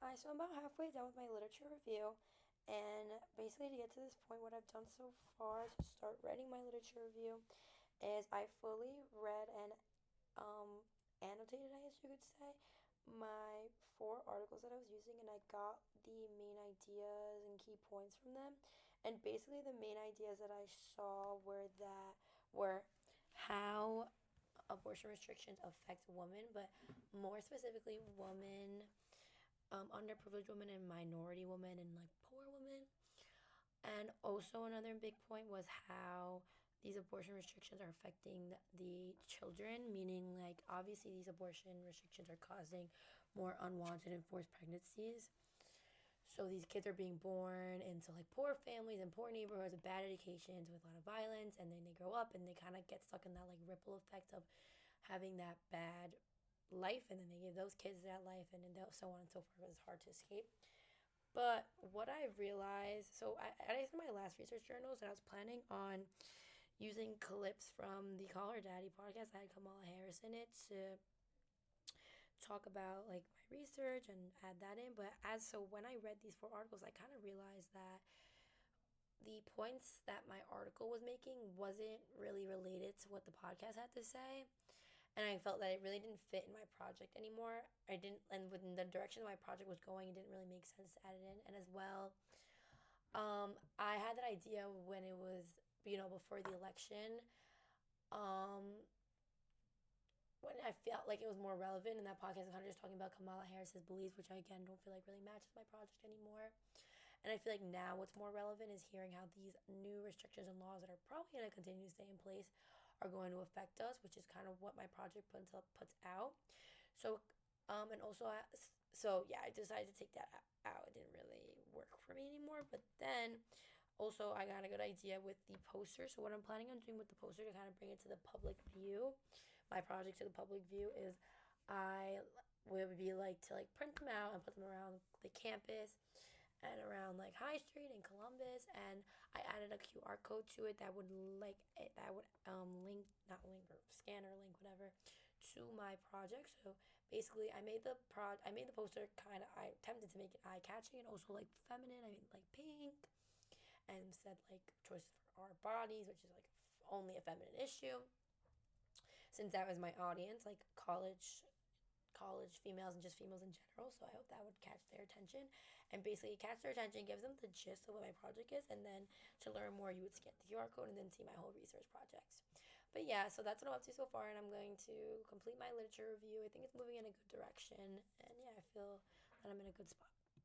Hi, so I'm about halfway done with my literature review, and basically to get to this point, what I've done so far to start writing my literature review is I fully read and um, annotated, I guess you could say, my four articles that I was using, and I got the main ideas and key points from them. And basically, the main ideas that I saw were how abortion restrictions affect women, but more specifically, women, underprivileged women and minority women and like poor women. And also another big point was how these abortion restrictions are affecting the children, meaning like obviously these abortion restrictions are causing more unwanted and forced pregnancies. So these kids are being born into like poor families and poor neighborhoods with bad educations with a lot of violence, and then they grow up and they kind of get stuck in that like ripple effect of having that bad life, and then they give those kids that life, and then so on and so forth. It's hard to escape. But what I realized, so I did my last research journals, and I was planning on using clips from the Call Her Daddy podcast. I had Kamala Harris in it to talk about like my research and add that in. But as so when I read these four articles, I kind of realized that the points that my article was making wasn't really related to what the podcast had to say. And I felt that it really didn't fit in my project anymore. I didn't, and within the direction that my project was going, it didn't really make sense to add it in. And as well, I had that idea when it was, before the election, um, when I felt like it was more relevant. And that podcast is kind of just talking about Kamala Harris's beliefs, which I again don't feel like really matches my project anymore. And I feel like now what's more relevant is hearing how these new restrictions and laws that are probably going to continue to stay in place are going to affect us, which is kind of what my project puts out. So, and also, so yeah, I decided to take that out. It didn't really work for me anymore. But then also, I got a good idea with the poster. So, what I'm planning on doing with the poster to kind of bring it to the public view, my project to the public view, is I would be like to like print them out and put them around the campus and around like High Street in Columbus, and I added a QR code to it that would link, not link, or scan or link, whatever, to my project. So basically, I made the poster kind of, I attempted to make it eye catching and also like feminine. I made like pink and said like choices for our bodies, which is like only a feminine issue, since that was my audience, like college females and just females in general. So I hope that would catch their attention, and basically catch their attention, gives them the gist of what my project is, and then to learn more, you would scan the QR code and then see my whole research projects. But yeah, so that's what I'm up to so far, and I'm going to complete my literature review. I think it's moving in a good direction, and yeah, I feel that I'm in a good spot.